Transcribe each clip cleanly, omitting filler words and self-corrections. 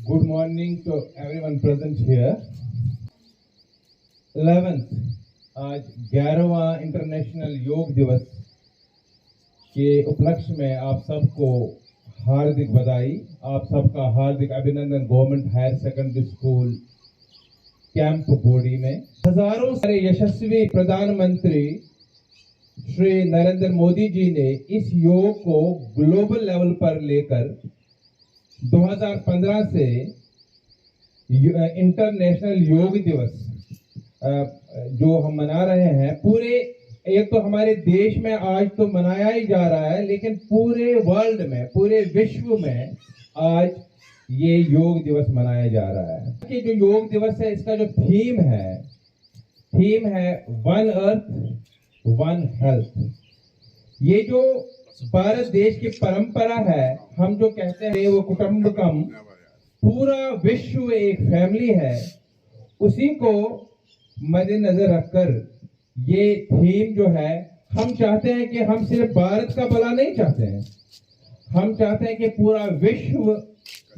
Good morning to everyone present here. 11th आज 11वां international योग दिवस के उपलक्ष्य में आप सबको हार्दिक बधाई, आप सबका हार्दिक अभिनंदन। Government higher secondary school camp Bodi में हजारों सारे यशस्वी प्रधानमंत्री श्री नरेंद्र मोदी जी ने इस योग को ग्लोबल लेवल पर लेकर 2015 से इंटरनेशनल योग दिवस जो हम मना रहे हैं, पूरे एक तो हमारे देश में आज तो मनाया ही जा रहा है, लेकिन पूरे वर्ल्ड में, पूरे विश्व में आज ये योग दिवस मनाया जा रहा है। कि जो योग दिवस है, इसका जो थीम है वन अर्थ वन हेल्थ। ये जो भारत देश की परंपरा है, हम जो कहते हैं वो कुटुंबकम, पूरा विश्व एक फैमिली है, उसी को मद्देनजर रखकर ये थीम जो है, हम चाहते हैं कि हम सिर्फ भारत का भला नहीं चाहते हैं, हम चाहते हैं कि पूरा विश्व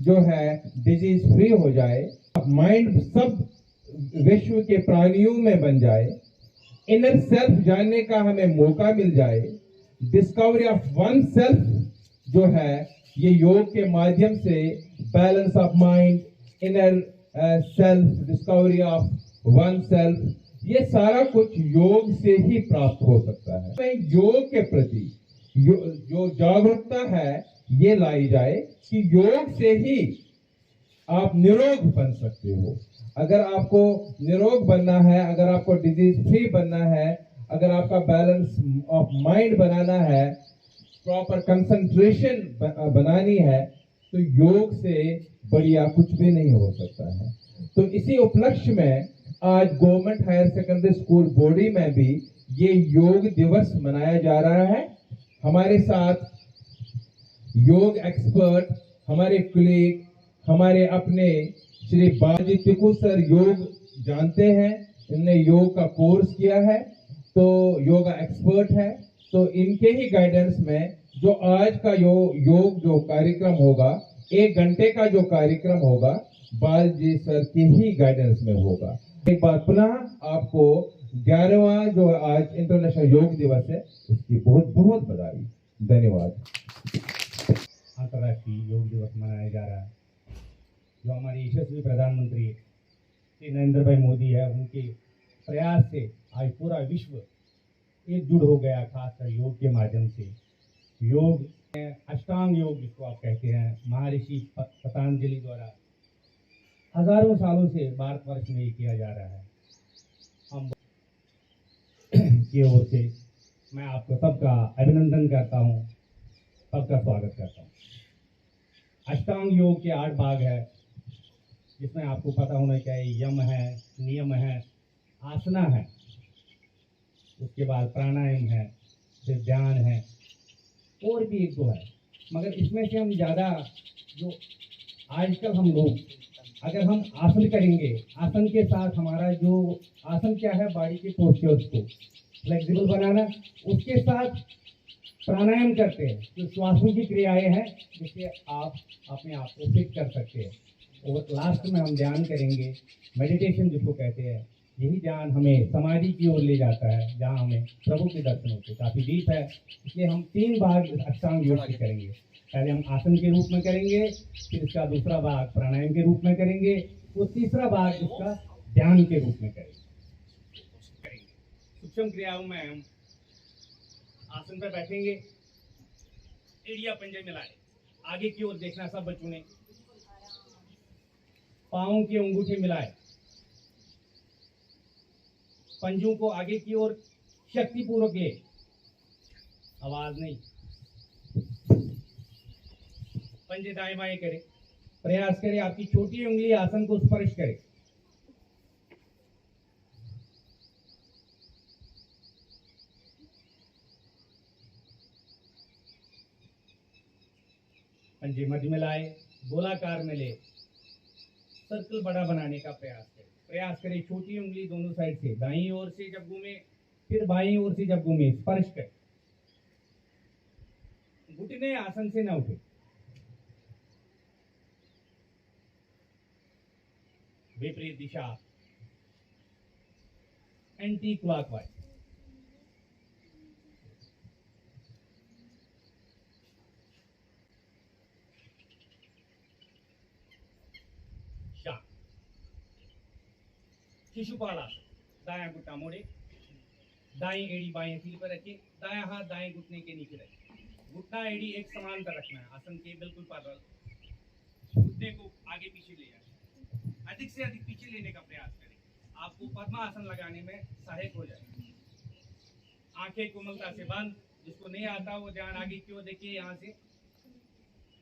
जो है डिजीज फ्री हो जाए, माइंड सब विश्व के प्राणियों में बन जाए, इनर सेल्फ जानने का हमें मौका मिल जाए। डिस्कवरी ऑफ वन सेल्फ जो है, ये योग के माध्यम से balance of mind, inner self, discovery of one self, ये सारा कुछ योग से ही प्राप्त हो सकता है। योग के प्रति जो जागरूकता है, ये लाई जाए कि योग से ही आप निरोग बन सकते हो। अगर आपको निरोग बनना है, अगर आपको डिजीज फ्री बनना है, अगर आपका बैलेंस ऑफ माइंड बनाना है, प्रॉपर कंसंट्रेशन बनानी है, तो योग से बढ़िया कुछ भी नहीं हो सकता है। तो इसी उपलक्ष्य में आज गवर्नमेंट हायर सेकेंडरी स्कूल बोडी में भी ये योग दिवस मनाया जा रहा है। हमारे साथ योग एक्सपर्ट, हमारे कुलीग, हमारे अपने श्री बाजी टिकू सर योग जानते हैं, इन्होंने योग का कोर्स किया है, तो योगा एक्सपर्ट है। तो इनके ही गाइडेंस में जो आज का योग जो कार्यक्रम होगा, 1 घंटे का जो कार्यक्रम होगा, बालजी सर की ही गाइडेंस में होगा। एक बार पुनः आपको 11वां जो आज इंटरनेशनल योग दिवस है, उसकी बहुत बहुत बधाई। धन्यवाद। अंतर्राष्ट्रीय योग दिवस मनाया जा रहा है, जो हमारे यशस्वी प्रधानमंत्री श्री नरेंद्र भाई मोदी है, उनके प्रयास से आज पूरा विश्व एकजुट हो गया, खासकर योग के माध्यम से। योग अष्टांग योग जिसको आप कहते हैं, महर्षि पतंजलि द्वारा हजारों सालों से भारतवर्ष में ये किया जा रहा है। हम की ओर से मैं आपको सबका अभिनंदन करता हूँ, सबका स्वागत करता हूँ। अष्टांग योग के 8 भाग है, जिसमें आपको पता होना चाहिए यम है, नियम है, आसना है, उसके बाद प्राणायाम है, फिर ध्यान है, और भी 1-2 है। मगर इसमें से हम ज़्यादा जो आजकल हम लोग, अगर हम आसन करेंगे, आसन के साथ हमारा जो आसन क्या है, बॉडी के पोस्चर्स को फ्लेक्सिबल बनाना, उसके साथ प्राणायाम करते हैं, जो श्वासों की क्रियाएं हैं, जिससे आप अपने आप को फिट कर सकते हैं। और लास्ट में हम ध्यान करेंगे, मेडिटेशन जिसको कहते हैं। यही ध्यान हमें समाधि की ओर ले जाता है, जहाँ हमें प्रभु के दर्शन होते हैं। काफ़ी डीप है, इसलिए हम 3 भाग अष्टांग योग के करेंगे। पहले हम आसन के रूप में करेंगे, फिर इसका दूसरा भाग प्राणायाम के रूप में करेंगे, और तीसरा भाग इसका ध्यान के रूप में करेंगे। सूक्ष्म क्रियाओं में हम आसन पर बैठेंगे, एड़िया पंजे मिलाए, आगे की ओर देखना सब बच्चों ने, पाँव के अंगूठे मिलाए, पंजों को आगे की ओर शक्तिपूर्वक ले, आवाज नहीं, पंजे दाएं बाएं करें, प्रयास करें आपकी छोटी उंगली आसन को स्पर्श करे। पंजे मध्य में लाए, गोलाकार में ले, सर्कल बड़ा बनाने का प्रयास करें। छोटी उंगली दोनों साइड से, दाईं ओर से जब घूमे, फिर बाईं ओर से जब घूमे, स्पर्श करें। घुटने आसन से न उठे। विपरीत दिशा, एंटी क्लॉकवाइज। शांत। शिशुपालासन, दायां घुटना मोड़े, दाईं एड़ी बाएं हथेली पर रखिए, दायां हाथ दाएं घुटने के नीचे रखिए, घुटना एड़ी एक समांतर रखना है, आसन के बिल्कुल पैरेलल, घुटने को आगे पीछे ले जाए, अधिक से अधिक पीछे लेने का प्रयास करें, आपको पद्मासन लगाने में सहायक हो जाए। आंखें कोमलता से बंद, जिसको नहीं आता वो ध्यान आगे की ओर देखिए, यहाँ से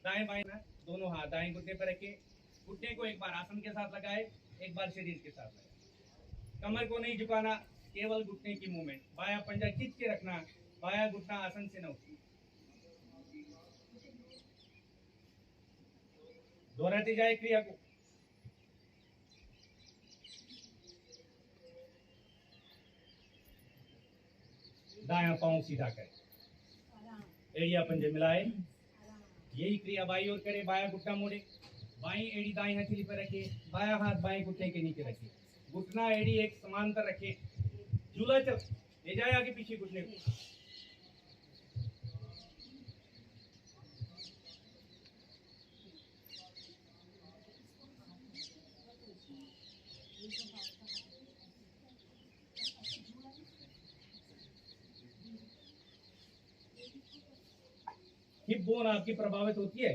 दाएं बाएं दोनों हाथ दाएं घुटने पर रखिए, घुटने को एक बार आसन के साथ लगाए, एक बार शरीर के साथ लगाए, कमर को नहीं झुकाना, केवल घुटने की मूवमेंट, बायां पंजा खींच के रखना, बायां घुटना आसन से न उठे। दोहराते जाए क्रिया को। दायां पांव सीधा करें, एड़िया पंजे मिलाए, यही क्रिया बाई ओर करें, बायां घुटना मोड़े, बाई एड़ी दाई हथेली पर रखे, बायां हाथ बाएं घुटने के नीचे रखे, घुटना एड़ी एक समांतर रखे, झूला चल ले जाए आगे पीछे घुटने को। हिप बोन आपकी प्रभावित होती है,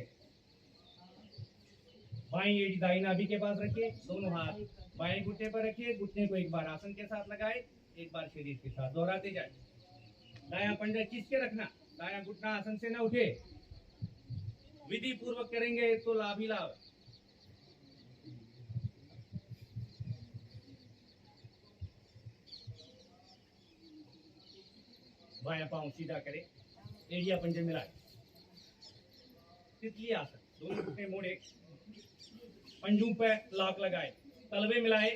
बाईं एड़ी दाई नाभि के पास रखिए, दोनों हाथ बाएं घुटने पर रखिए, घुटने को एक बार आसन के साथ लगाए, एक बार शरीर के साथ, दोहराते जाए। दायां पंजा खींच के रखना, दायां घुटना आसन से न उठे, विधि पूर्वक करेंगे तो लाभ ही लाभ। बायां पांव सीधा करें, एड़िया पंजे मिलाए, तितली आसन, दोनों घुटने मोड़े, पंजों पे लॉक लगाए, तलवे मिलाए,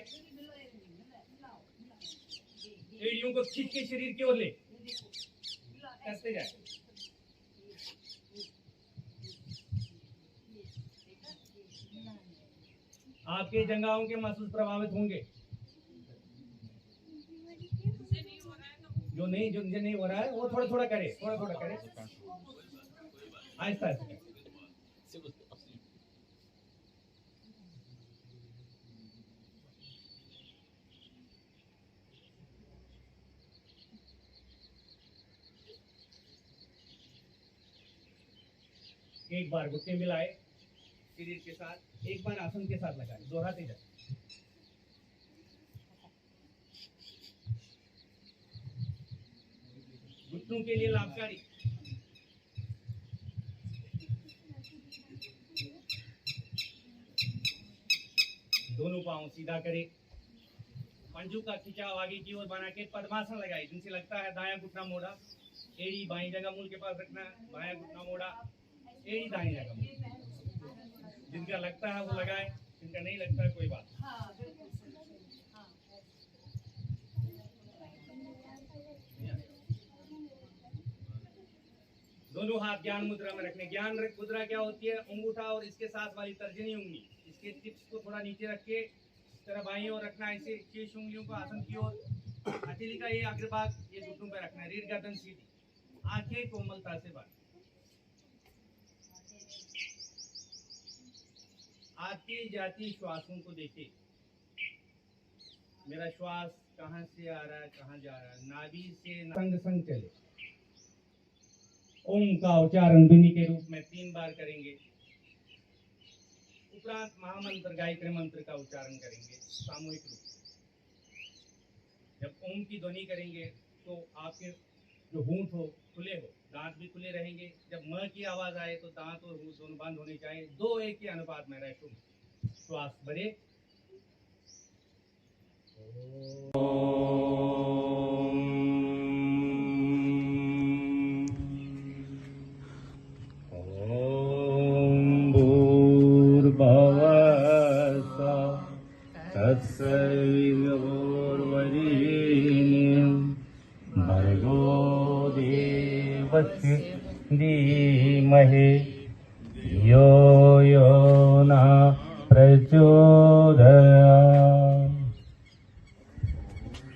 एड़ियों को खींच के शरीर की ओर ले, कसते जाए। आपके जंघाओं के मसल प्रभावित होंगे, जो नहीं हो रहा है वो थोड़ा थोड़ा करे, आहिस्ता आहिस्ता। एक बार घुटने मिलाए शरीर के साथ, एक बार आसन के साथ लगाए, दोहराते जाए। घुटनों के लिए लाभकारी। दोनों पांव सीधा करें, पंजों का खिंचाव आगे की ओर बना के पद्मासन लगाए, जिनसे लगता है दायां घुटना मोड़ा, एड़ी बाईं जगह मूल के पास रखना, बायां घुटना मोड़ा, एड़ी दाईं जगह मूल। जिनका लगता है वो लगाए, जिनका नहीं लगता है कोई बात। दोनों हाथ ज्ञान मुद्रा में रखने। ज्ञान मुद्रा क्या होती है? अंगूठा और इसके साथ वाली तर्जनी उंगली, इसके टिप्स को थोड़ा नीचे रख के इस तरह बाईं ओर रखना, ऐसे शेष उंगलियों को आसन की ओर, हथेली का ये अग्रभाग ये घुटनों पर रखना है, रीढ़ गर्दन सीधी, आंखें कोमलता से बंद। आते जाती श्वासों को देखे, मेरा श्वास कहां से आ रहा है, कहां जा रहा है, नाभि से संग संग चले। ओम का उच्चारण ध्वनि के रूप में 3 बार करेंगे, उपरांत महामंत्र गायत्री मंत्र का उच्चारण करेंगे सामूहिक रूप से। जब ओम की ध्वनि करेंगे तो आपके जो होंठ हो खुले हो, दांत भी खुले रहेंगे। जब म की आवाज आए तो दांत और होंठ दोनों बंद होने चाहिए, 2:1 के अनुपात में रहे। श्वास भरे, भर्गो देवस्य धीमहि यो यो न प्रचोदयात्।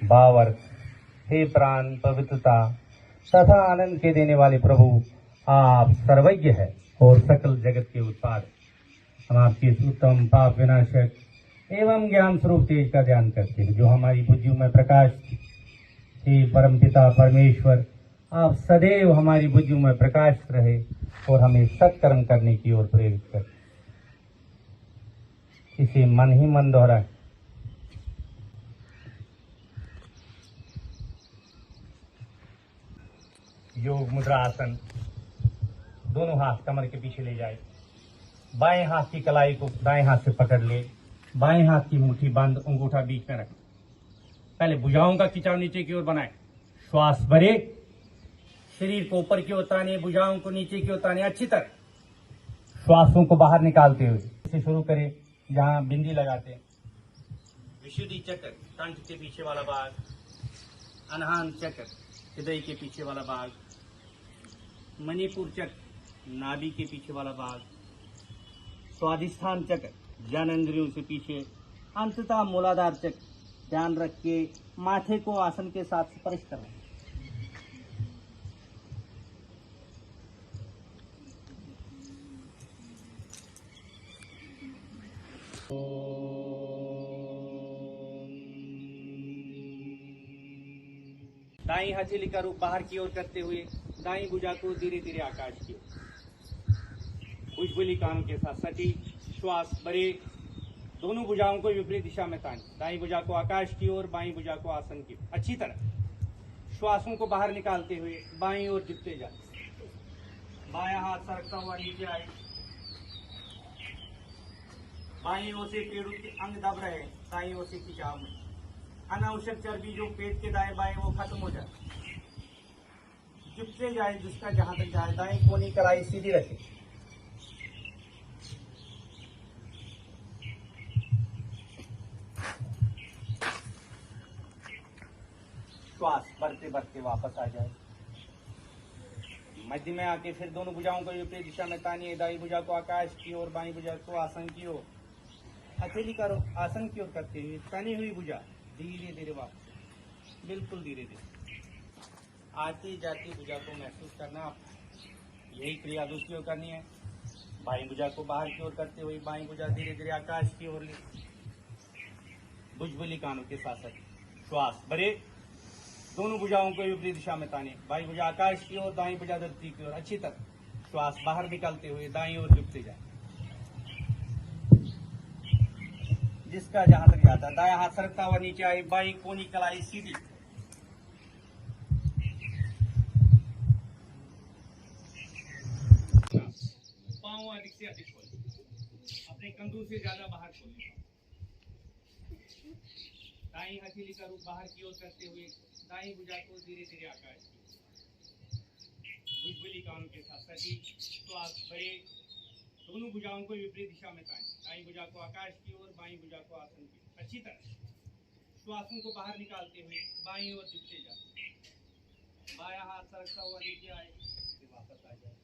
भावार्थ, हे प्राण पवित्रता तथा आनंद के देने वाले प्रभु, आप सर्वज्ञ है और सकल जगत के उत्पाद। हम आपके उत्तम पाप विनाशक एवं ज्ञान स्वरूप तेज का ध्यान करते हैं, जो हमारी बुद्धियों में प्रकाश। हे परमपिता परमेश्वर, आप सदैव हमारी बुद्धियों में प्रकाश रहे और हमें सत्कर्म करने की ओर प्रेरित करें। इसे मन ही मन दोहराएं। योग मुद्रा आसन। दोनों हाथ कमर के पीछे ले जाए। बाएं हाथ की कलाई को दाएं हाथ से पकड़ ले। बाएं हाथ की मुट्ठी बंद, अंगूठा बीच में रख। पहले भुजाओं का खिंचाव नीचे की ओर बनाए। श्वास भरे, शरीर को ऊपर की ओर ताने, भुजाओं को नीचे की ओर ताने अच्छी तरह। श्वासों को बाहर निकालते हुए इसे शुरू करें जहां बिंदी लगाते हैं। विशुद्धि चक्र, कंठ के पीछे वाला भाग। अनहान चक्र, हृदय के पीछे वाला भाग। मणिपुर चक्र, नाभि के पीछे वाला भाग। स्वाधिष्ठान चक्र, ज्ञानेंद्रियों से पीछे। अंततः मूलाधार चक्र। ध्यान रख के माथे को आसन के साथ स्पर्श करें। दाईं हथेली का रूप बाहर की ओर करते हुए दाईं भुजा को धीरे धीरे आकाश की ओर। भुजबुली कानों के साथ सटी। श्वास भरे, दोनों भुजाओं को विपरीत दिशा में ताने। दाईं भुजा को आकाश की ओर, बाईं भुजा को आसन की ओर अच्छी तरह। श्वासों को बाहर निकालते हुए बाईं ओर झुकते जाए। बायां हाथ सरकता हुआ नीचे आए। बाईं ओर से पेड़ों के अंग दब रहे, दाईं ओर से खिंचाव में। अनावश्यक चर्बी जो पेट के दाएं बाएं वो खत्म हो जाए। झुकते जाए जिसका जहां तक जाए। दाईं कोनी कलाई सीधी रखें। श्वास बढ़ते बढ़ते वापस आ जाए। मध्य में आके फिर दोनों भुजाओं को विपरीत दिशा में तानिए। दाईं भुजा को आकाश की ओर, बाईं भुजा को आसन की ओर। हथेली का रुख आसन की ओर करते हुए तनी हुई भुजा धीरे धीरे वापस, बिल्कुल धीरे धीरे। आती जाती भुजा को महसूस करना। आप यही क्रिया दूसरी ओर करनी है। बाईं भुजा को बाहर की ओर करते हुए बाईं भुजा धीरे धीरे आकाश की ओर ले। भुजबुली कानों के साथ श्वास भरे, दोनों भुजाओं को विपरीत दिशा में ताने। बाईं भुजा आकाश की ओर, दाईं भुजा धरती की ओर अच्छी तरह। श्वास बाहर निकालते हुए दाईं ओर झुकते जाए जिसका जहां तक जाता है। दायां हाथ सरकता हुआ नीचे आए। बाईं कोनी कलाई सीधी। पांव अधिक से अधिक खोलें। अपने कंधों से ज्यादा बाहर खोलें। दाईं हथेली का रूप बाहर की ओर करते हुए दाईं भुजा को धीरे धीरे आकाश की। भुजबुली कानों के साथ सटी। श्वास भरे, दोनों भुजाओं को विपरीत दिशा में ताने। दाईं भुजा को आकाश की ओर, बाईं भुजा को आसन की अच्छी तरह। श्वासों को बाहर निकालते हुए बाईं ओर झुकते जाए। बायां हाथ सरकता हुआ नीचे आए, फिर वापस आ जाए।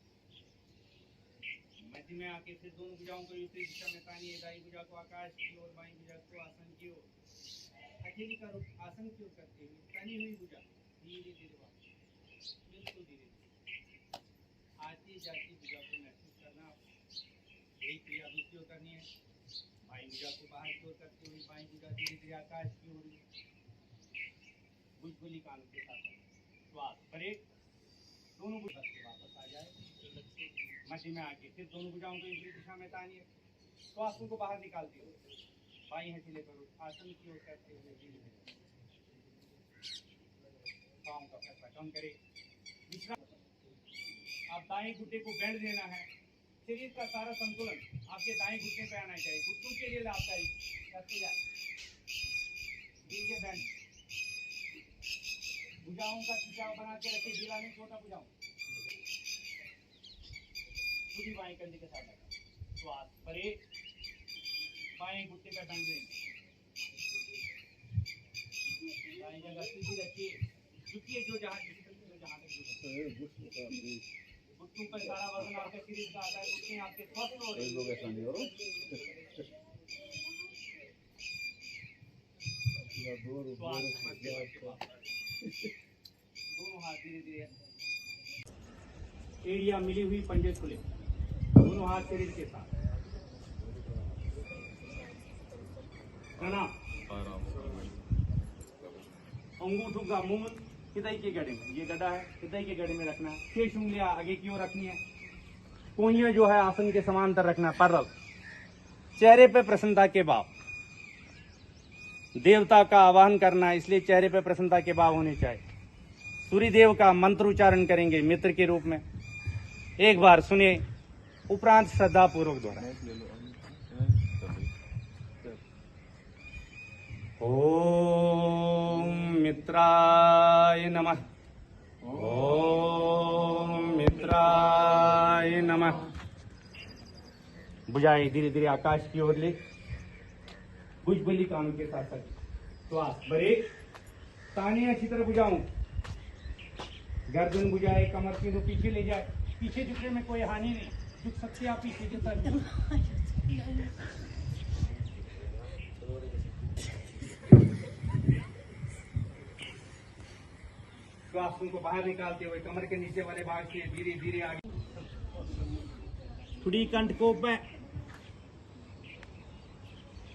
मध्य में आके फिर दोनों भुजाओं को विपरीत दिशा में तानिए। दाईं भुजा को आकाश की ओर, बाईं भुजा को आसन की ओर। हथेली का रुख आसन की ओर करते हुए तनी हुई भुजा धीरे धीरे वापस, बिल्कुल धीरे धीरे। आती जाती भुजा को महसूस करना। यही क्रिया दूसरी ओर करनी है। बाईं भुजा को बाहर की ओर करते हुए बाईं भुजा धीरे धीरे आकाश की ओर। भुजबुली कानों के साथ श्वास भरे, दोनों भुजा से वापस आ जाए। मध्य में आके फिर दोनों भुजाओं को विपरीत दिशा में तानिए। श्वासों को बाहर निकालते हुए बाईं हथेली पर आसन की ओर करते हुए धीरे धीरे पाँव का फैसला कम करे। आप दाएं घुटने को बेंड देना है। शरीर का सारा संतुलन आपके दाएं घुटने पे आना चाहिए। घुटनों के लिए लाभदायी करते जाए। दीजिए बेंड। भुजाओं का खिंचाव बना के रखे, ढीला नहीं छोटा भुजाओं। पूरी बाएं कंधे के साथ रखें। श्वास भरे, बाएं घुटने पे बेंड दें। दाएं जगह सीधी रखिए। झुकिए जो जहां तक घुटनों पर सारा वजन आपके शरीर का आता है। घुटने आपके स्वस्थ हो रहे हैं। दोनों हाथ धीरे धीरे, एड़िया मिली हुई, पंजे खुले, दोनों हाथ शरीर के साथ, ना अंगूठों का मुंह हृदय के गड्ढे में, ये गड्ढा है, हृदय के गड्ढे में रखना है। 6 उंगलियां आगे की ओर रखनी है, कोहियां जो है आसन के समांतर रखना है, परल। चेहरे पे प्रसन्नता के भाव, देवता का आवाहन करना है, इसलिए चेहरे पे प्रसन्नता के भाव होने चाहिए। सूर्य देव का मंत्र उच्चारण करेंगे मित्र के रूप में। एक बार सुनिए, उपरांत श्रद्धा पूर्वक दोहराएं। ओम मित्राय नमः, ओम मित्राय नमः। बुझाए धीरे धीरे आकाश की ओर ले, भुजबली कानों के साथ साथ श्वास भरे, ताने अच्छी तरह बुझाऊं, गर्दन बुझाए, कमर के दो पीछे ले जाए, पीछे झुकने में कोई हानि नहीं, झुक सकते आप पीछे के साथ। श्वास को बाहर निकालते हुए कमर के नीचे वाले भाग से धीरे धीरे आगे, थोड़ी कंठ को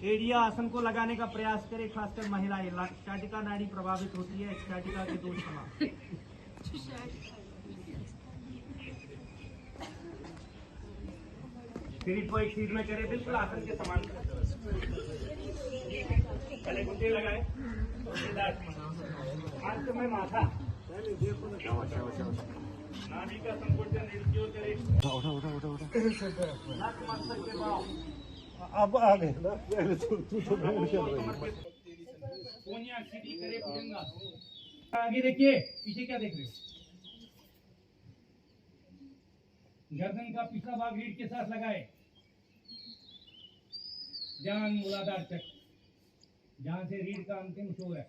एड़िया आसन को लगाने का प्रयास करें, खासकर महिलाएं। शाटिका नाड़ी प्रभावित होती है, शाटिका के दोष समाप्त। शरीर को एक सीध में करे, बिल्कुल आसन के समान। पहले घुटने लगाए, हाथ में माथा, नाभि का संकोचन नीचे करे, नाक मस्तक के भाव। अब आ गए ना, कोनिया सीधी करे, भुजंगा आगे देखिए, पीछे क्या देख रहे हो? गर्दन का पिछला भाग रीढ़ के साथ लगाए, ध्यान मूलाधार चक्र, जहां से रीढ़ का अंतिम छोर है।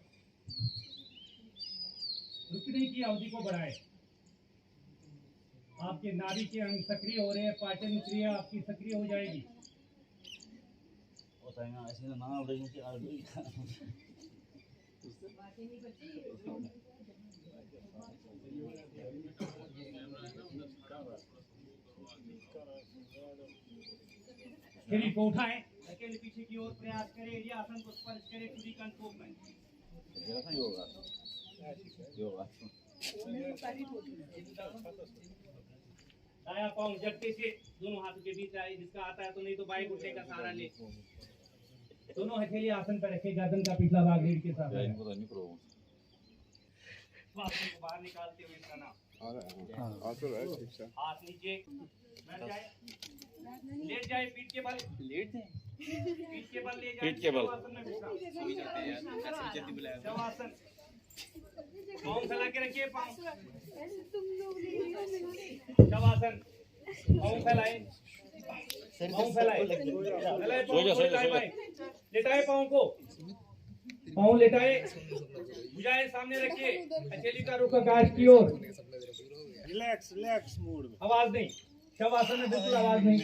रुकने की अवधि को बढ़ाए, आपके नाभि के अंग सक्रिय हो रहे हैं, पाचन क्रिया आपकी सक्रिय हो जाएगी। शरीर को उठाएं, अकेले पीछे की ओर प्रयास करें, एड़िया आसन को स्पर्श करें, खुदी कंठ को में दाया पांव झटके से दोनों हाथों के बीच आए, जिसका आता है तो, नहीं तो बाएं घुटने का सहारा ले। दोनों हथेली आसन पर रखे, गर्दन का पिछला भाग रीढ़ के साथ लगाएं। श्वास को बाहर निकालते हुए प्रणाम, हाथ नीचे, बैठ जाए, लेट जाए, पीठ के बल, लेट जाए, पीठ के बल ले जाए, पीठ के बल, शवासन, पाँव फैला के रखिए, पाँव, शवासन, पाँव फैलाए, पाँव फैलाए, लेटाए पाँव को, पाँव लेटाए, भुजाएं सामने रखिए, हथेली का रुख आकाश की ओर, रिलैक्स रिलैक्स मूड में, आवाज नहीं, शवासन में बिल्कुल आवाज नहीं,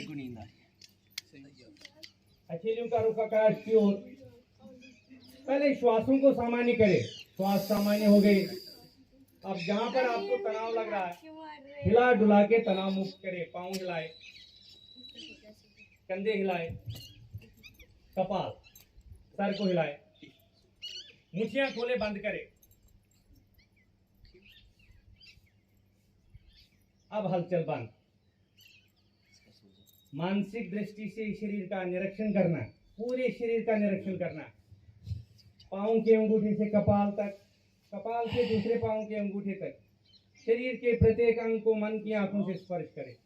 हथेलियों का रुख आकाश की ओर। पहले श्वासों को सामान्य करें, श्वास सामान्य हो गई। अब जहां पर आपको तनाव लग रहा है, हिला डुला के तनाव मुक्त करें, पाँव हिलाए, कंधे हिलाए, कपाल, सर को हिलाए, मुठियां खोले, बंद करें। अब हलचल बंद। मानसिक दृष्टि से शरीर का निरीक्षण करना, पूरे शरीर का निरीक्षण करना, पाँव के अंगूठे से कपाल तक, कपाल से दूसरे पाँव के अंगूठे तक, शरीर के प्रत्येक अंग को मन की आंखों से स्पर्श करें।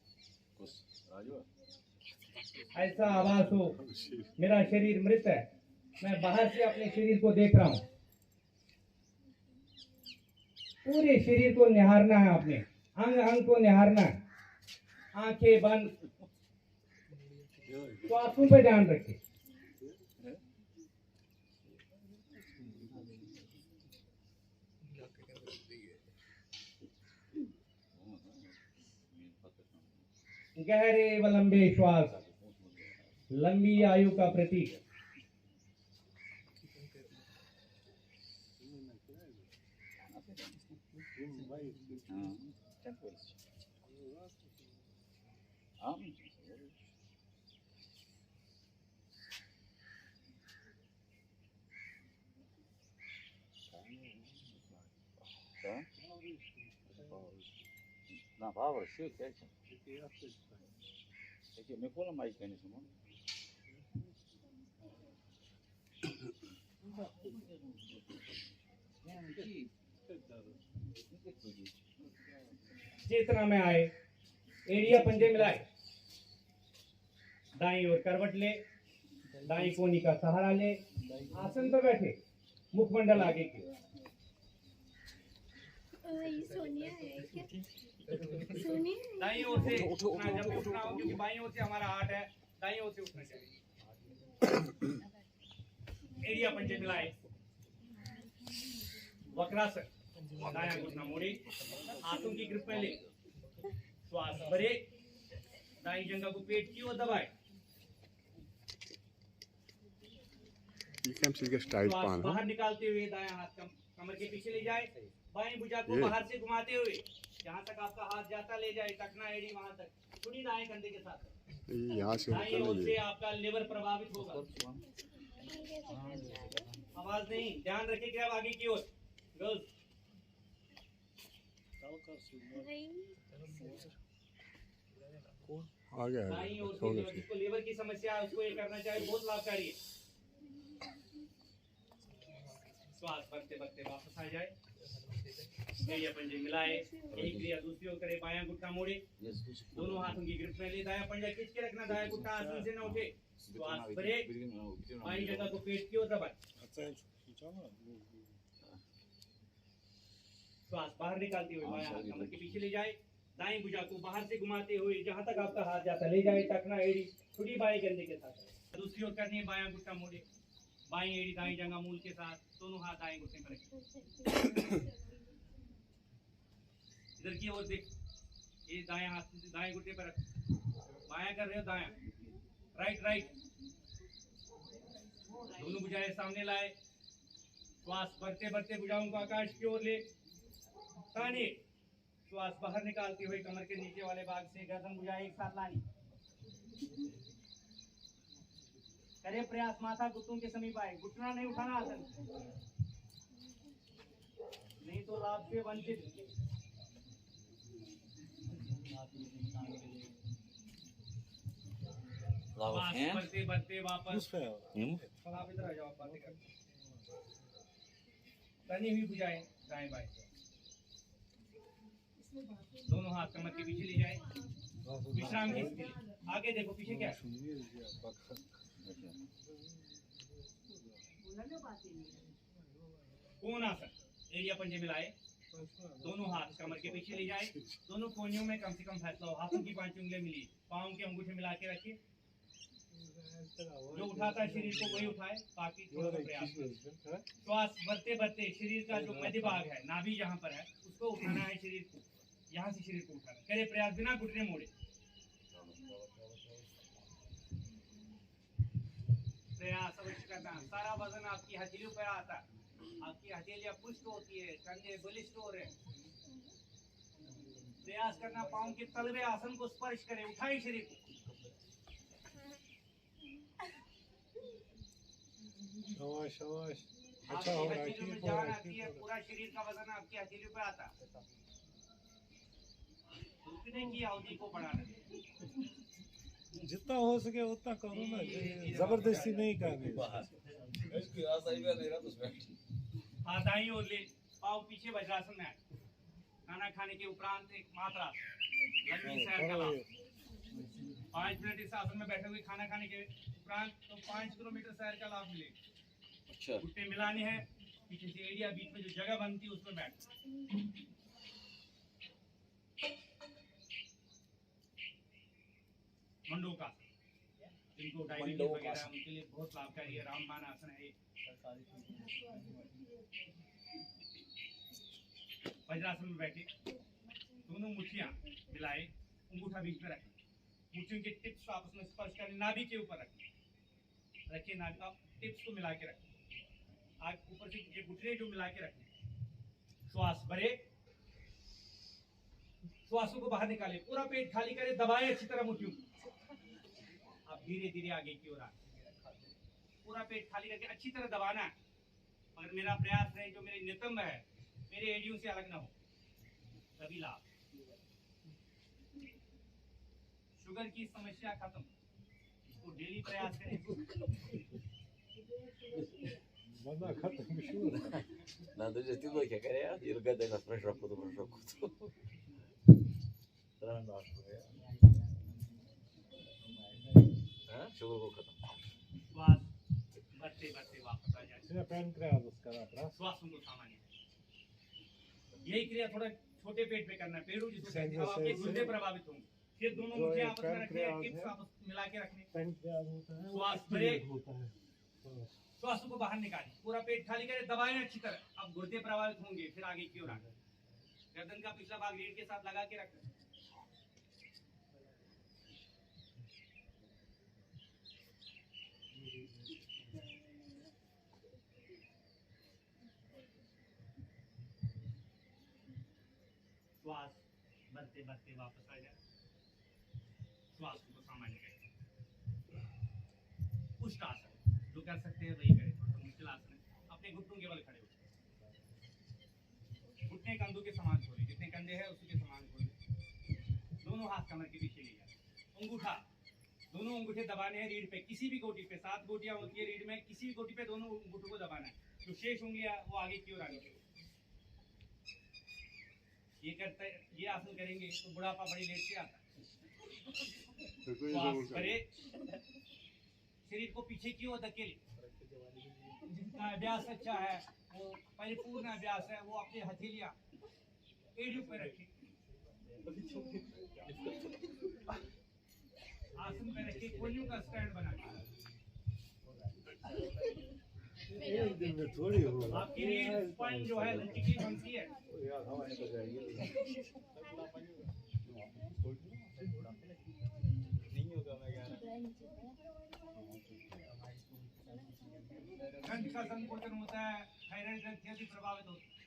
ऐसा आभास हो मेरा शरीर मृत है, मैं बाहर से अपने शरीर को देख रहा हूं। पूरे शरीर को निहारना है, आपने अंग अंग को निहारना है, आंखें बंद, श्वासों पर ध्यान रखें। गहरे व लंबे श्वास लंबी आयु का प्रतीक। Na palavra, sim, que é que me fala mais que nisso, mano. चेतना में आए, एड़िया पंजे मिलाए, दाईं ओर करवट ले, दाईं कोनी का सहारा ले, आसन पर बैठे, मुखमंडल आगे की। सोनिया है क्या? सोनिया है? दाईं ओर से उठना, जब भी उठना हो, क्योंकि बाईं ओर से हमारा हाथ है, दाईं ओर से उठना चाहिए। एड़िया पंजे मिलाए, वक्रासन, दायां घुटना मोड़े, हाथों की ग्रिप में ले, श्वास भरे, दाईं जंघा को पेट की ओर दबाए, स्टाइल श्वास बाहर निकालते हुए दायां हाथ कमर के पीछे ले जाए, बाईं भुजा को बाहर से घुमाते हुए जहां तक आपका हाथ जाता ले जाए, टखना एड़ी वहां तक, थोड़ी दाएं कंधे के साथ, यहाँ से दाईं ओर से आपका लिवर प्रभावित होगा। आवाज नहीं, ध्यान रखिए कि आप आगे की ओर, गर्ल्स आ गया दाईं ओर से लिवर, जिसको लिवर की समस्या है उसको ये करना चाहिए, बहुत लाभकारी है। श्वास भरते भरते वापस आ जाए, एड़िया पंजे मिलाए, एक क्रिया दूसरी ओर करे, बायां घुटना मोड़े, दोनों हाथों की ग्रिप में ले, दायां पंजा खींच के रखना, दायां घुटना आसन से न उठे, श्वास भरे, बाईं जगह को पेट की ओर दबाए, श्वास बाहर निकालते हुए बायां हाथ कमर के पीछे ले जाए, दाईं भुजा को बाहर से घुमाते हुए जहां तक आपका हाथ जाता ले जाए, टखना एड़ी थोड़ी बाएं कंधे के साथ, दूसरी ओर करनी है, बायां घुटना मोड़े, बाईं एड़ी दाईं जंघा मूल के साथ, दोनों हाथ दाएं घुटने पर रखें। इधर की ओर देख, ये दायां हाथ दाएं घुटने पर रख, बायां कर रहे हो दायां, राइट राइट, दोनों भुजाएं सामने लाए, श्वास भरते भरते भुजाओं को आकाश की ओर ले, तानिए, श्वास बाहर निकालते हुए कमर के नीचे वाले भाग से गर्दन भुजाएं एक साथ लानी, करे प्रयास माथा घुटनों के समीप आए, घुटना नहीं उठाना आसन, नहीं तो लाभ से वंचित। बढ़ते बढ़ते वापस आप इधर आ जाओ, बातें कर, तनी हुई भुजाएं दाएं बाएं, दोनों हाथ कमर के पीछे ले जाए, विश्राम की स्थिति, आगे देखो पीछे क्या है, कोण आसन, एड़िया पंजे मिलाए, दोनों हाथ कमर के पीछे ले जाए, दोनों कोनियों में कम से कम फैसला हो, हाथों की 5 उंगलियां मिली, पाँव के अंगूठे मिला के रखिए, जो उठाता है शरीर को वही उठाए, बाकी थोड़ा सा प्रयास करें। श्वास भरते भरते शरीर का जो मध्य भाग है, नाभि जहाँ पर है उसको उठाना है, शरीर को यहाँ से शरीर को उठाना, करे प्रयास बिना घुटने मोड़े, प्रयास अवश्य करना, सारा वजन आपकी हथेलियों पर आता है, आपकी हथेलियां पुष्ट होती है, कंधे बलिष्ठ हो रहे हैं, प्रयास करना, पाँव के तलवे आसन को स्पर्श करें, उठाएं शरीर को, शाबाश आपकी हथेलियों में जान आती है, पूरा शरीर का वजन आपकी हथेलियों पे आता है, रुकने की अवधि को बढ़ाना, जितना हो सके उतना करो ना, जबरदस्ती नहीं करनी। हाथ दाईं ओर ले, पाँव पीछे वज्रासन में आए, खाना खाने के उपरांत एक मात्रा लंबी सैर का लाभ, 5 मिनट इस आसन में बैठे हुए खाना खाने के उपरांत तो 5 किलोमीटर सैर का लाभ मिले। अच्छा, घुटने मिलाने हैं, पीछे से एड़िया बीच में जो जगह बनती है उसमें बैठ, मंडोका, जिनको डायबिटीज वगैरह है उनके लिए बहुत लाभकारी है, रामबाण आसन है, वज्रासन में बैठे, दोनों मुठ्ठियां मिलाए, अंगूठा बीच में रखें, मुठ्ठियों के टिप्स आपस में स्पर्श करें, नाभि के ऊपर रखें, रखिए नाभि, टिप्स को मिला के रखें, आग ऊपर से ये घुटने जो मिला के रखें, श्वास भरे, श्वासों को बाहर निकाले, पूरा पेट खाली करे, दबाए अच्छी तरह मुट्ठियों। अब धीरे धीरे आगे की ओर आए, पूरा पेट खाली करके अच्छी तरह दबाना है। मगर मेरा प्रयास रहे जो मेरे नितंब है मेरे एडियो से अलग ना हो, तभी लाभ। शुगर की समस्या खत्म, इसको डेली प्रयास करें। Valla खत्म शुरू Надо же ты локи коря, и ругать нас прошоку. हाँ शुगर को खत्म। श्वास बढ़ते बढ़ते वापस आ जाए, Все pancreas करा अपना श्वासों को सामान्य। यही क्रिया थोड़ा छोटे पेट पे करना है, पेड़ों जिसको कहते हैं। अब आपके गुर्दे प्रभावित होंगे, फिर दोनों मुट्ठियां आपस में रखने, हिप्स आपस मिला के रखने, pancreas होता है श्वास भरे, होता है श्वासों को बाहर निकालें, पूरा पेट खाली करें, दबाएं अच्छी तरह। अब गुर्दे प्रभावित होंगे, फिर आगे की ओर आगे, गर्दन का पिछला भाग रीढ़ के साथ लगा के रखें। श्वास बढ़ते बढ़ते वापस आ जाए, श्वास को सामान्य करें। पुष्ट आसन जो कर सकते हैं वही करें, थोड़ा मुश्किल आसन है। अपने घुटनों के बल खड़े हो, घुटने कंधों के समान खोले, जितने कंधे हैं उसी के समान खोले। दोनों हाथ कमर के पीछे ले जाए, अंगूठा, दोनों अंगूठे दबाने हैं रीढ़ पे, किसी भी गोटी पे। 7 गोटियां होती है रीढ़ में, किसी भी गोटी पे दोनों अंगूठों को दबाना है। जो शेष उंगलियां वो आगे की ओर आगे की ओर। ये करते, ये आसन करेंगे तो बुढ़ापा बड़ी लेट से आता है। श्वास भरे, शरीर को पीछे की ओर धकेले। जिनका अभ्यास अच्छा है, वो परिपूर्ण अभ्यास है, वो अपने हथेलियां एड़ियों पे रखे, आसन पे रखे, कोहनियों का स्टैंड बना के। एक दिन में थोड़ी होगा आपकी रीढ़ स्पाइन जो है लचीली बनती है। कंठ का संकोचन होता है, थायराइड ग्रंथि भी प्रभावित होती है।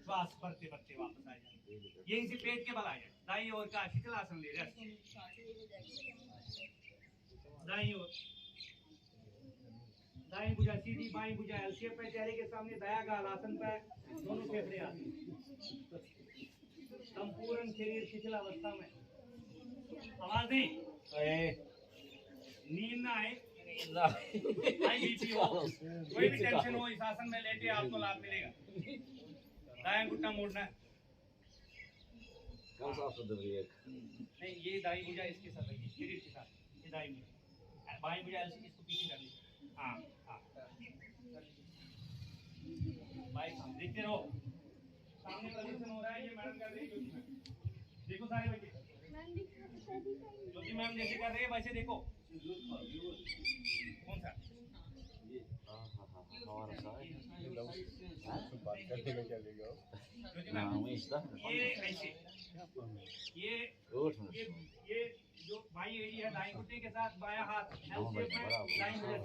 श्वास बढ़ते बढ़ते वापस आ जाए, यहीं से पेट के बल आ जाए। दाईं ओर का शीतलासन ले रहे, दाईं ओर, दाईं भुजा सीधी, बाईं भुजा एल शेप में, चेहरे के सामने दया गाल आसन पे, दोनों फेफड़े आते हैं। संपूर्ण शरीर शिथिल अवस्था में। आवाज नहीं, नींद ना आए, हाई बीपी हो, कोई भी टेंशन हो, इस आसन में लेटे आपको लाभ मिलेगा। दायां घुटना मोड़ना है, कौन सा आसन दे एक? नहीं ये दाईं भुजा इसके साथ लगी, शरीर के साथ, ये दाईं भुजा, बाईं भुजा ऐसे इसको पीछे कर लीजिए। हाँ हाँ, बाईं देखते रहो, सामने पोजीशन हो रहा है, ये मैडम कर रही है ज्योति मैम। देखो सारे बच्चे, ज्योति मैम जैसे कर रही है वैसे देखो। कौन सा? हमारा साथ बात करने में क्या लेगा ज्योति ना मैम, हमें इसका ये ऐसे, ये जो बाई एड़ी है दाईं घुटने के साथ, बायां हाथ एल शेप में, दाईं भुजा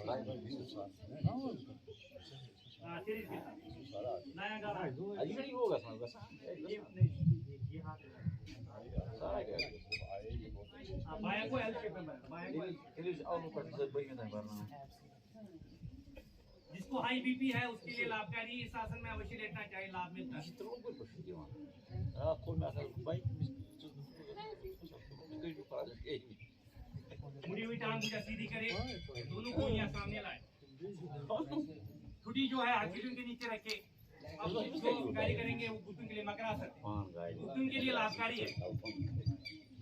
शरीर के साथ, दायां गाल, अजी नहीं होगा समझ ये नहीं, ये हाथ सारा क्या बायां को एल शेप में बनाना, बायां को L। Eles algo para fazer bem na barna. जिसको हाई बीपी है उसके लिए लाभकारी, इस आसन में अवश्य लेटना चाहिए, लाभ मिलता है। Isto não foi para fazer mano. Ah, começa bem, मुड़ी हुई टांग भुजा सीधी करे, दोनों कोहनियां सामने लाए, छुटी जो है हथेलियों के नीचे रखे। अब जो कार्य करेंगे वो घुटन के लिए मकरासन, घुटन के लिए लाभकारी है।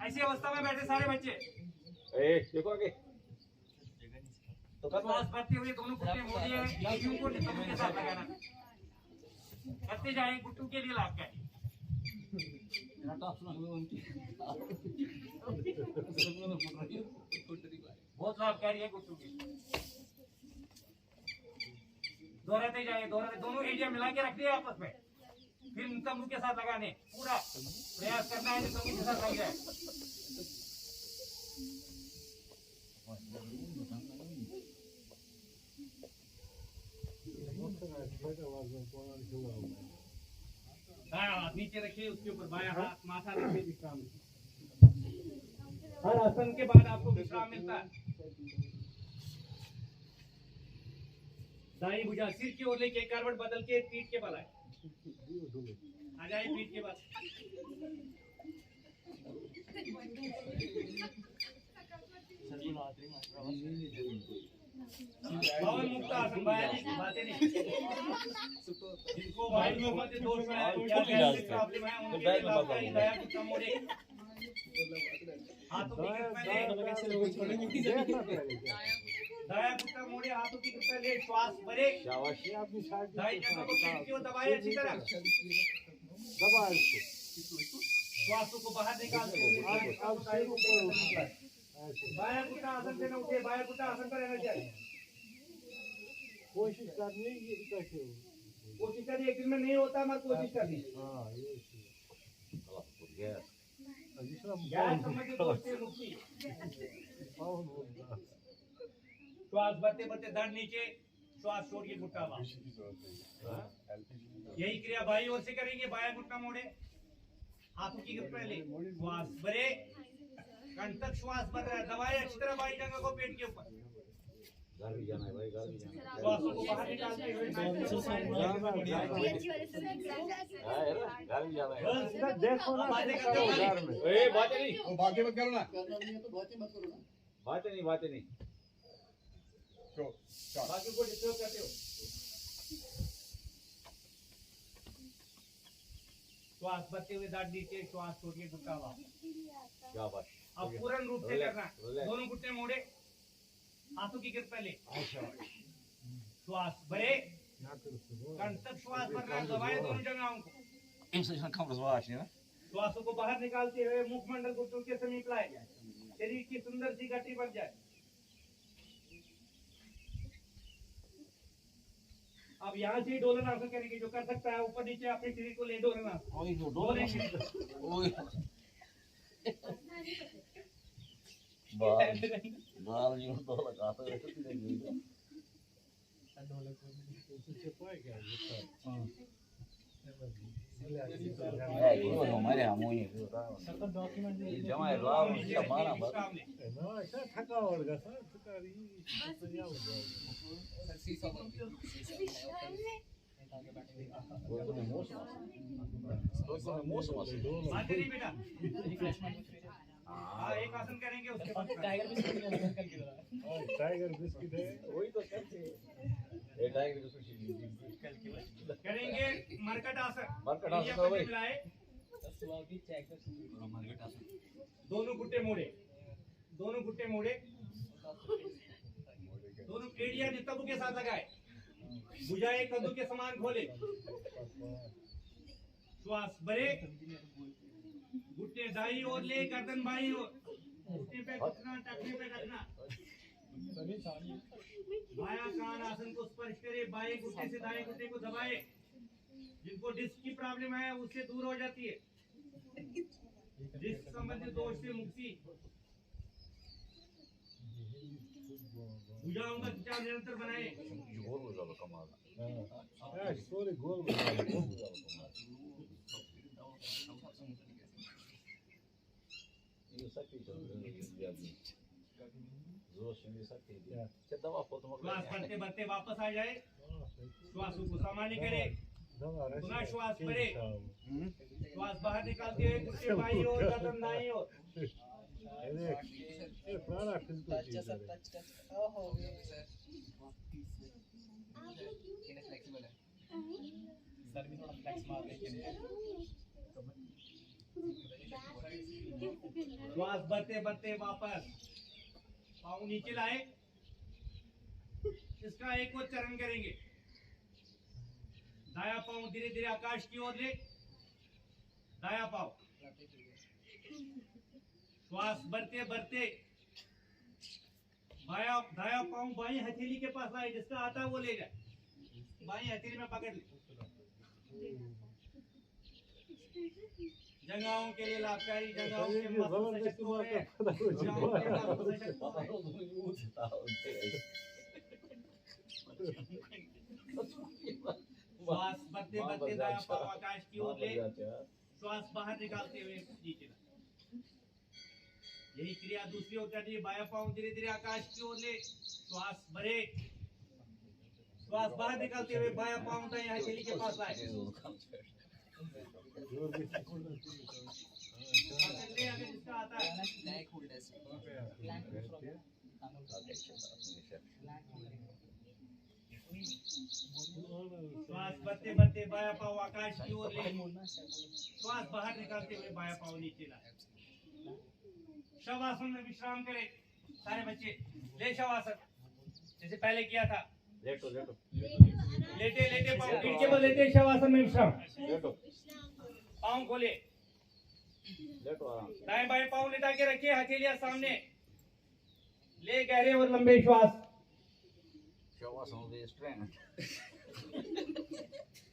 ऐसी अवस्था में बैठे सारे बच्चे, देखो आगे तो श्वास भरते हुए दोनों घुटने मोड़िए, एड़ियों को नितंबों के साथ लगाना, करते जाएं, घुटनों के लिए लाभकारी। बहुत लाभकारी है घुटनों के, दोहराते जाए, दोनों एरिया मिला के रखते हैं आपस में, फिर नितंबों के साथ लगाने, पूरा प्रयास करना है नितंबों के साथ लग जाए। हाँ हाथ नीचे रखिए, उसके ऊपर बायां हाथ माथा रखिए, विश्राम लीजिए। हर आसन के बाद आपको विश्राम मिलता है। दाई भुजा सिर की ओर लेके करवट बदल के पीठ के बल आए, आ जाए पीठ के बल। पवन मुक्त आसन, बातें नहीं। जिनको वायु में दोष है या गैस प्रॉब्लम है उनके लिए लाभकारी दया गुप्ता मोड़े। हाथों की कृपा ले, दया गुप्ता मोड़े, हाथों की कृपा ले, श्वास भरे, दाई जगह को पीठ की ओर दबाए अच्छी तरह, श्वासों को बाहर निकालते हुए बाया गुटा आसन से न उठे, बाया गुटा आसन पर रहना चाहिए। कोशिश करनी है ये कैसे हो कोशिश करिए, एक दिन में नहीं होता मत कोशिश करनी। हाँ ये Yes. गैस समझ के दोष से मुक्ति। श्वास भरते भरते धड़ नीचे, श्वास छोड़िए, घुटना बाहर। यही क्रिया बाई ओर से करेंगे, बाया घुटना मोड़े, हाथों की ग्रिप पहले, श्वास भरे, कंठ तक श्वास भर रहा है, दबाए अच्छी तरह बाई जगह को पेट के ऊपर। घर भी जाना है भाई, घर भी जाना है। श्वासों को बाहर निकालते हुए घर भी जाना है। देखो ना बातें करते हो घर में बातें नहीं, वो बातें मत करो ना। बातें नहीं। बाकी को डिस्टर्ब करते हो। श्वास भरते हुए दाढ़ नीचे, श्वास छोड़िए, घुटना बाहर। क्या बात। अब पूर्ण रूप से करना, दोनों घुटने मोड़े, हाथों की ग्रिप पहले, श्वास भरे, कंठ तक श्वास भरना है, दबाए दोनों जगहों को। श्वासों को बाहर निकालते हुए मुखमंडल घुटनों के समीप लाए जाए, शरीर की सुंदर सी गति बन जाए। अब यहाँ से डोलन आसन करेंगे, जो कर सकता है ऊपर नीचे अपने शरीर को ले डोलन आसन। हमारे हम जमा है लाभ माना बस ना ऐसा थका होगा सर थकारी या हो जाएगा बातें नहीं बेटा। हाँ, एक आसन करेंगे, उसके बाद टाइगर बिस्किट है वही तो करते हैं। ये टाइगर बिस्कुट करेंगे मरकट आसन। मरकट आसन ये तो भाई। मिलाए, दोनों घुट्टे मोड़े, दोनों घुट्टे मोड़े, दोनों एड़ियां नितंबू के साथ लगाए, भुजाएं कद्दू के समान खोले, श्वास भरे, घुटने दाई ओर ले, गर्दन बाई ओर, घुटने पे रखना, टखने पे रखना, बायां कान आसन को स्पर्श करे, बाएं घुटने से दाएं घुटने को दबाए। जिनको डिस्क की प्रॉब्लम है उससे दूर हो जाती है, डिस्क संबंधित दोष से मुक्ति। भुजाओं का खिंचाव निरंतर बनाए। गोल हो जाएगा कमाल। हां सॉरी गोल हो जाएगा ये सकती चल रही है जोश में सकती है। दवा को तुम श्वास भरते भरते वापस आ जाए, श्वासों को सामान्य करे, पुनः श्वास भरे, श्वास बाहर निकालते हुए घुटने बाईं ओर, गर्दन दाईं ओर। ये पुराना फिल्म तो चीज है श्वास भरते भरते वापस पाँव नीचे लाए। इसका एक और चरण करेंगे, दाया पाँव धीरे धीरे आकाश की ओर ले, दाया पाँव, श्वास भरते भरते दाया पाँव बाईं हथेली के पास लाए, जिसका आता है वो ले जाए, बाईं हथेली में पकड़ ले। जंगाओं के लिए लाभकारी, जंगाओं के मसल सशक्त हो रहे हैं, जंगाओं के मसल सशक्त हो रहे हैं। श्वास बढ़ते बढ़ते दाया पाँव आकाश की ओर ले, श्वास बाहर निकालते हुए नीचे ला। यही क्रिया दूसरी ओर करनी है। बाया पाँव धीरे धीरे आकाश की ओर ले, श्वास भरे, श्वास बाहर निकालते हुए बाया पाँव दाएं हथेली के पास लाए। पकड़े अगर जिसका आता है। श्वास बढ़ते बढ़ते बाया पाँव आकाश की ओर ले, श्वास बाहर निकालते हुए बाया पाँव नीचे लाए। शवासन में विश्राम करें सारे बच्चे। ले शवासन जैसे पहले किया था। लेटो लेटो लेटे लेटे पाँव नीचे पर लेटे शवासन में विश्राम। लेटो पाँव खोले, लेटो आराम से। दाएं बाएं पाँव लेटा के रखिए, हथेलियां सामने ले, गहरे और लंबे श्वास। शवासन में स्ट्रेंथ।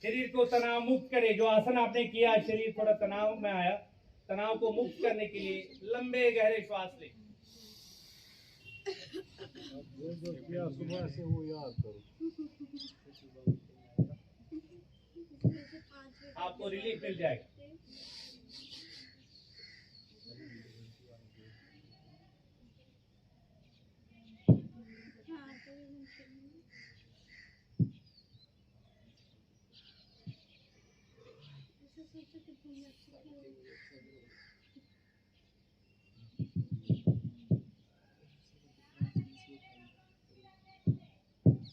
शरीर को तनाव मुक्त करे। जो आसन आपने किया, शरीर थोड़ा तनाव में आया, तनाव को मुक्त करने के लिए लंबे गहरे श्वास ले। जो किया सुबह से वो याद करो। आपको रिलीफ मिल जाएगा।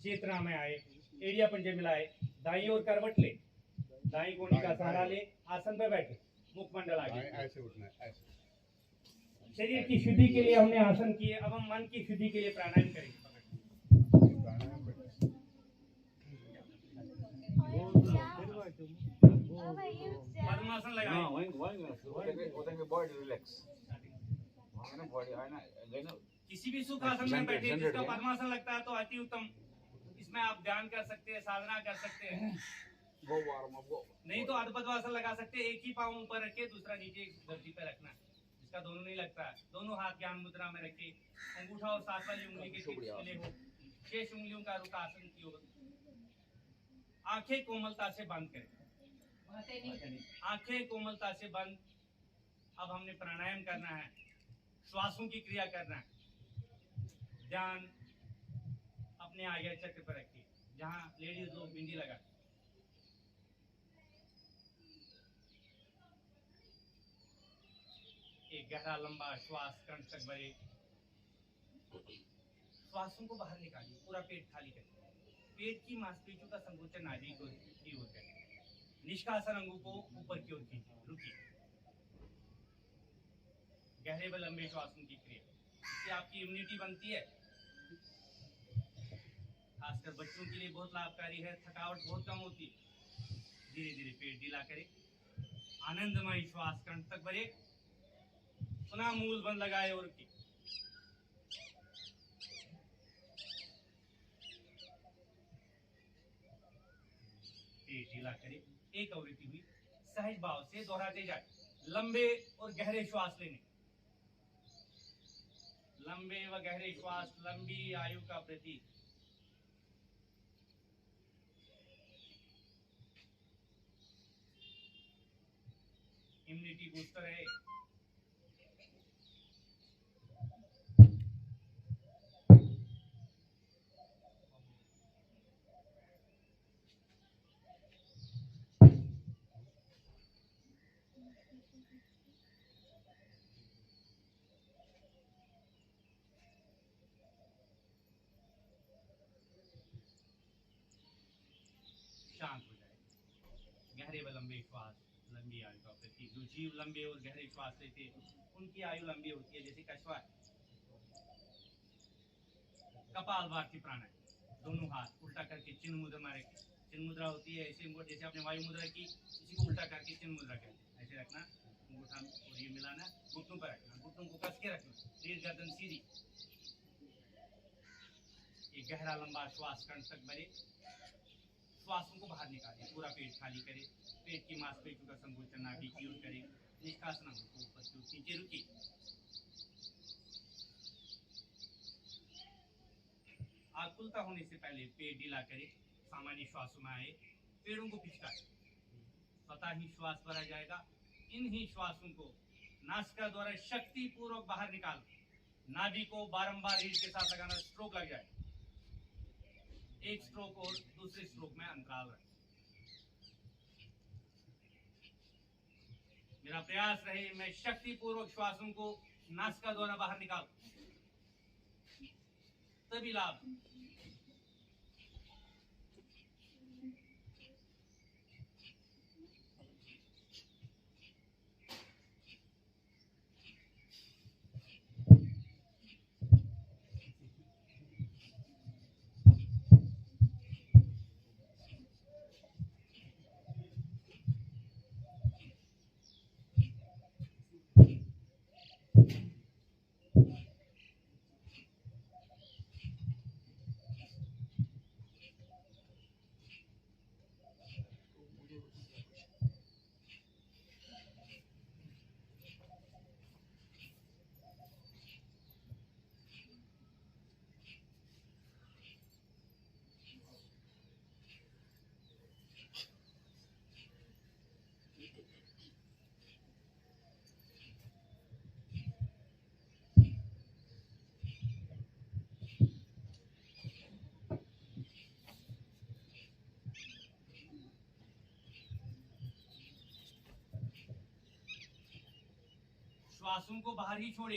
चेतना में आए, एड़िया पंजे मिलाए, दाईं ओर करवट ले, दाईं कोहनी का सहारा ले, आसन पर बैठे, मुखमंडल आगे। ऐसे उठना है, ऐसे। शरीर की शुद्धि के लिए हमने आसन किए, अब हम मन की शुद्धि के लिए प्राणायाम करेंगे। पद्मासन लगाएं। हाँ वहीं वहीं बॉडी रिलैक्स। वहाँ ना बॉडी है ना लेना। किसी भी सुख आसन में बैठे, जिसका पद्मासन लगता है तो अति उत्तम। इसमें आप ध्यान कर सकते हैं, साधना कर सकते हैं। गो वार्म अप गो। नहीं तो अर्धपद्मासन लगा सकते हैं। एक ही पाँव ऊपर रखे, दूसरा नीचे धरती पे रखना। जिसका दोनों नहीं लगता है, दोनों हाथ ज्ञान मुद्रा में रखे, अंगूठा और सात वाली उंगली के टिप्स मिले हो, शेष उंगलियों का रुख आसन की ओर। आंखें कोमलता से बंद करें, आंखें कोमलता से बंद। अब हमने प्राणायाम करना है, श्वासों की क्रिया करना है। ध्यान अपने आगे चक्र पर रखिए, जहां लेडीज लोग बिंदी लगा। एक गहरा लंबा श्वास कंठ तक भरे, श्वासों को बाहर निकालिए, पूरा पेट खाली करिए। पेट की मांसपेशियों का संकोचन नाभि को की ओर करें। निष्कासन अंगों को ऊपर की ओर खींचिए, रुकिए। गहरे व लंबे श्वासों की क्रिया, इससे आपकी इम्यूनिटी बनती है। खासकर बच्चों के लिए बहुत लाभकारी है, थकावट बहुत कम होती है। धीरे धीरे पेट ढीला करें, आनंदमय श्वास कंठ तक भरे, पुनः मूल बंद लगाए और रुकिए। पेट ढीला करें, एक आवृत्ति हुई, सहज भाव से दोहराते जाए। लंबे और गहरे श्वास लेने, लंबे व गहरे श्वास लंबी आयु का प्रतीक। इम्यूनिटी बूस्टर है। शांत हो जाए। गहरे व लंबे श्वास लंबी आयु का प्रतीक। जो जीव लंबे और गहरे श्वास लेते उनकी आयु लंबी होती है, जैसे कछुआ। कपाल भारती प्राणायाम, दोनों हाथ उल्टा करके चिन्ह मुद्रा में रखें। चिन्ह मुद्रा होती है ऐसे, जैसे आपने वायु मुद्रा की, इसी को उल्टा करके चिन्ह मुद्रा कहते हैं। ऐसे रखना, अंगूठा और ये मिलाना, घुटनों पर रखना, घुटनों को कस के रखना, रीढ़ गर्दन सीधी। एक गहरा लंबा श्वास कंठ तक भरे, श्वासों को बाहर निकालिए, पूरा पेट खाली करें। पेट की मांसपेशियों का संकोचन नाभि की ओर करें। निष्कासन अंगों को ऊपर की ओर खींचे, रुकिए। आकुलता होने से पहले पेट ढीला करें, सामान्य श्वासों में आए, पेड़ों को पिचकाए। स्वतः ही श्वास भरा जाएगा। इन ही श्वासों को नासिका द्वारा शक्ति पूर्वक बाहर निकाल, नाभि को बारंबार रीढ़ के साथ लगाना, स्ट्रोक लग जाए। एक स्ट्रोक और दूसरे स्ट्रोक में अंतराल रखें। मेरा प्रयास रहे मैं शक्ति पूर्वक श्वासों को नासिका द्वारा बाहर निकाल, तभी लाभ। श्वासों को बाहर ही छोड़े,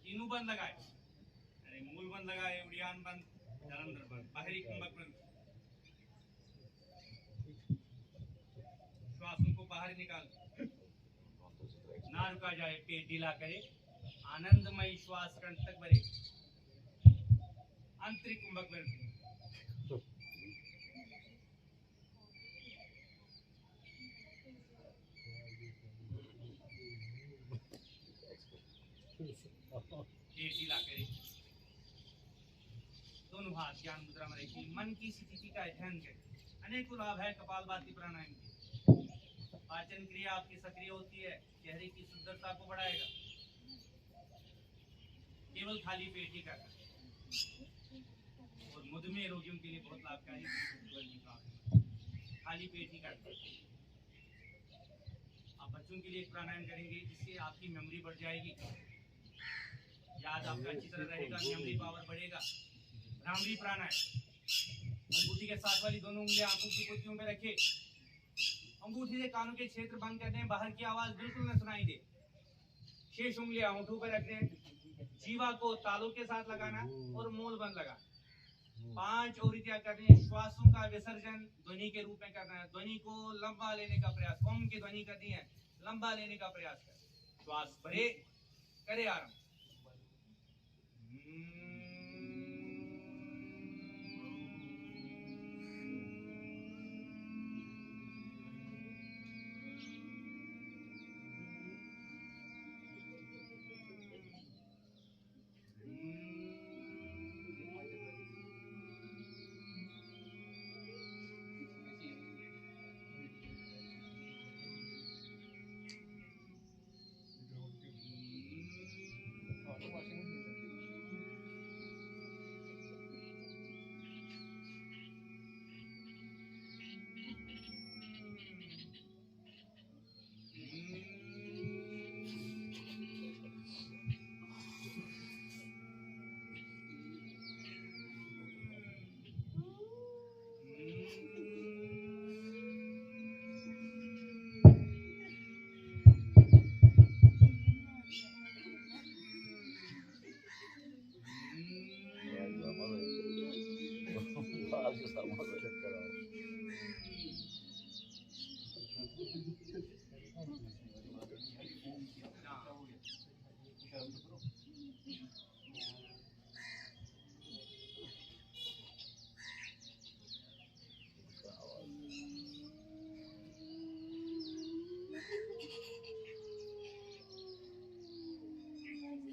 तीनों बंद लगाए, अरे मूल बंद लगाए, उड़ियान बंद, जलंधर बंद, बाहरी कुंभक बंद। श्वासों को बाहर निकाल, ना रुका जाए, पेट ढीला करे, आनंदमयी श्वास कंठ तक भरे, आंतरिक कुंभक बंद। पेट ढीला करे, दोनों हाथ ज्ञान मुद्रा में रखिए, मन की स्थिति का अध्ययन करें। अनेकों लाभ है कपालभाति प्राणायाम के। पाचन क्रिया आपकी सक्रिय होती है, चेहरे की सुंदरता को बढ़ाएगा। केवल खाली पेट ही करना, और मधुमेह रोगियों के लिए बहुत लाभकारी। खाली पेट ही करना। आप बच्चों के लिए एक प्राणायाम करेंगे जिससे आपकी मेमोरी बढ़ जाएगी, याद आपका अच्छी तरह रहेगा, मेमोरी पावर बढ़ेगा। भ्रामरी प्राणायाम, अंगूठी के साथ वाली दोनों उंगलियां आंखों की पुतलियों में रखे, अंगूठी से कानों के क्षेत्र बंद कर दें, बाहर की आवाज बिल्कुल न सुनाई दे। शेष उंगलियां होठों पर रख दें, जीवा को तालू के साथ लगाना और मूल बंद लगाना। 5 औरितियां करनी है। श्वासों का विसर्जन ध्वनि के रूप में करना है। ध्वनि को लंबा लेने का प्रयास, ओम की ध्वनि करनी है, लंबा लेने का प्रयास करें। श्वास भरे, करे आरंभ।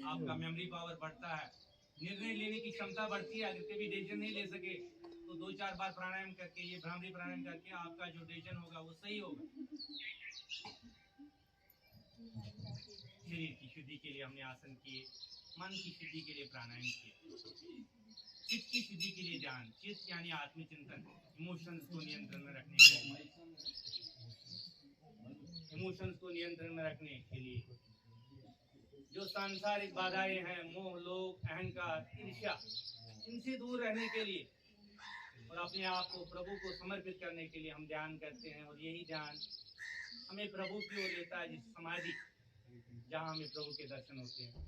आपका मेमोरी पावर बढ़ता है, निर्णय लेने की क्षमता बढ़ती है। अगर कभी डिसीजन नहीं ले सके तो 2-4 बार प्राणायाम करके, ये भ्रामरी प्राणायाम करके आपका जो डिसीजन होगा वो सही होगा। शरीर की शुद्धि के लिए हमने आसन किए, मन की शुद्धि के लिए प्राणायाम किए, चित्त की शुद्धि के लिए ध्यान, चित्त यानी आत्मचिंतन, इमोशंस को नियंत्रण में रखने के लिए इमोशंस को नियंत्रण में रखने के लिए। जो सांसारिक बाधाएं हैं, मोह, लोभ, अहंकार, ईर्ष्या, इनसे दूर रहने के लिए और अपने आप को प्रभु को समर्पित करने के लिए हम ध्यान करते हैं। और यही ध्यान हमें प्रभु की ओर लेता है, जिस समाधि जहाँ हमें प्रभु के दर्शन होते हैं।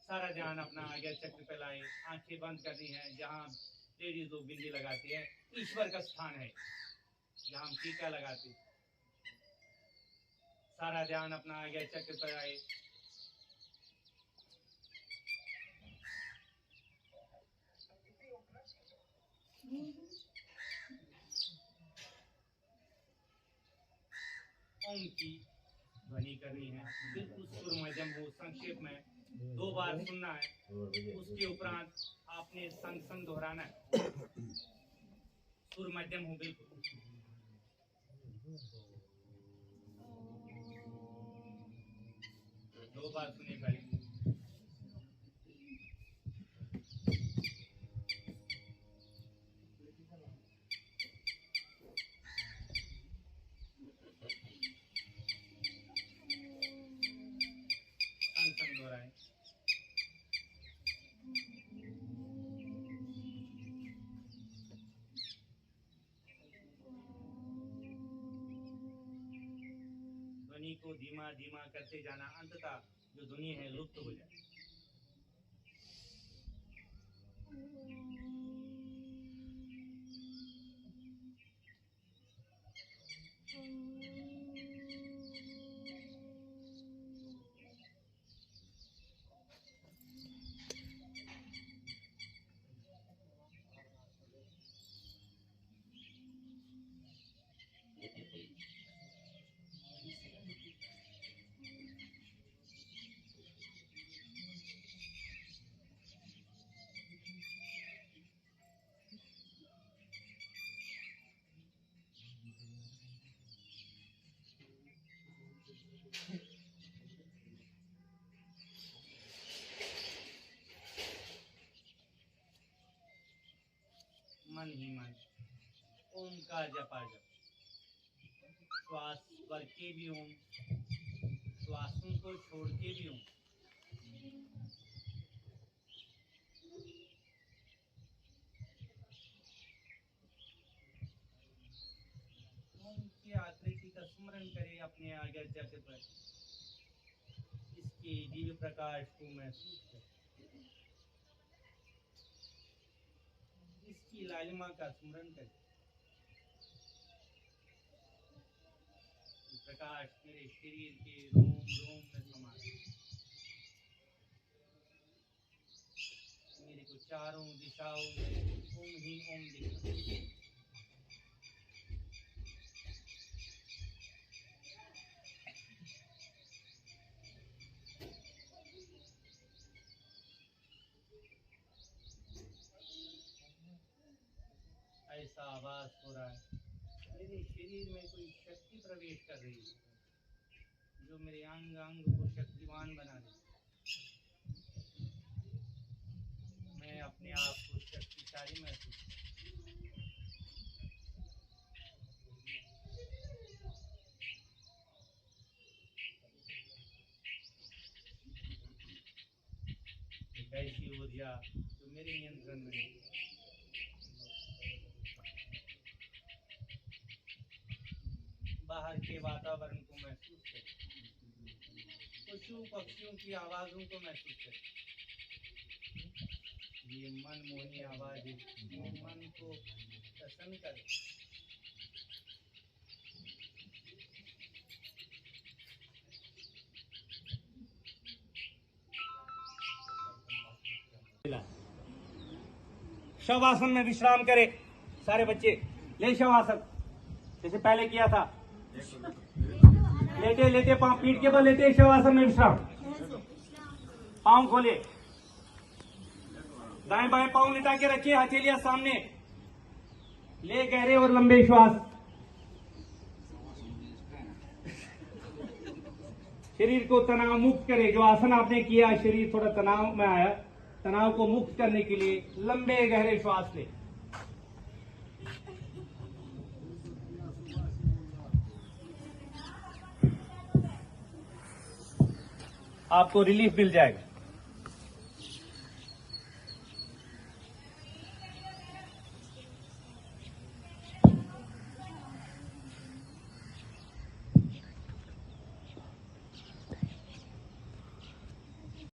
सारा ध्यान अपना आज्ञा चक्र पे लाए, आंखें बंद करनी है। जहाँ लेडीज लोग बिंदी लगाते हैं, ईश्वर का स्थान है जहाँ हम टीका लगाते हैं। सारा ध्यान अपना आज्ञा चक्र पर आए। ओम की ध्वनि करनी है, बिल्कुल सुर मध्यम हो। संक्षेप में 2 बार सुनना है, उसके उपरांत आपने संग संग दोहराना है। सुर मध्यम हो बिल्कुल। दो बार सुनिए पहले। संग संग दोहराए। ध्वनि को धीमा धीमा करते जाना, अंततः जो ध्वनि है लुप्त हो जाए। मन ही मन ओम का जपा जप। श्वास भर के भी ओम, श्वासों को छोड़ के भी ओम। ओम की आकृति का स्मरण करें अपने आज्ञा चक्र पर। इसके दिव्य प्रकाश को महसूस करें, इसकी लालिमा का स्मरण करें। प्रकाश मेरे शरीर के रोम रोम में समा, मेरे को चारों दिशाओं में ओम ही ओम दिखता। ऐसा आवाज हो रहा है मेरे शरीर में कोई शक्ति प्रवेश कर रही है, जो मेरे अंग अंग को शक्तिवान बना दे। मैं अपने आप को शक्तिशाली महसूस एक ऐसी ऊर्जा जो मेरे नियंत्रण में है। बाहर के वातावरण को महसूस करें, पशु पक्षियों की आवाजों को महसूस करें। ये मनमोहनी आवाज मन को प्रसन्न करे। शवासन में विश्राम करे। सारे बच्चे ले शवासन, जैसे पहले किया था। लेटे लेटे पांव पीठ के बल लेटे शवासन में विश्राम। पांव खोले, दाएं बाएं पांव लिटा के रखिए, हथेलियां सामने। ले गहरे और लंबे श्वास। शरीर को तनाव मुक्त करे। जो आसन आपने किया, शरीर थोड़ा तनाव में आया, तनाव को मुक्त करने के लिए लंबे गहरे श्वास ले। आपको रिलीफ मिल जाएगा।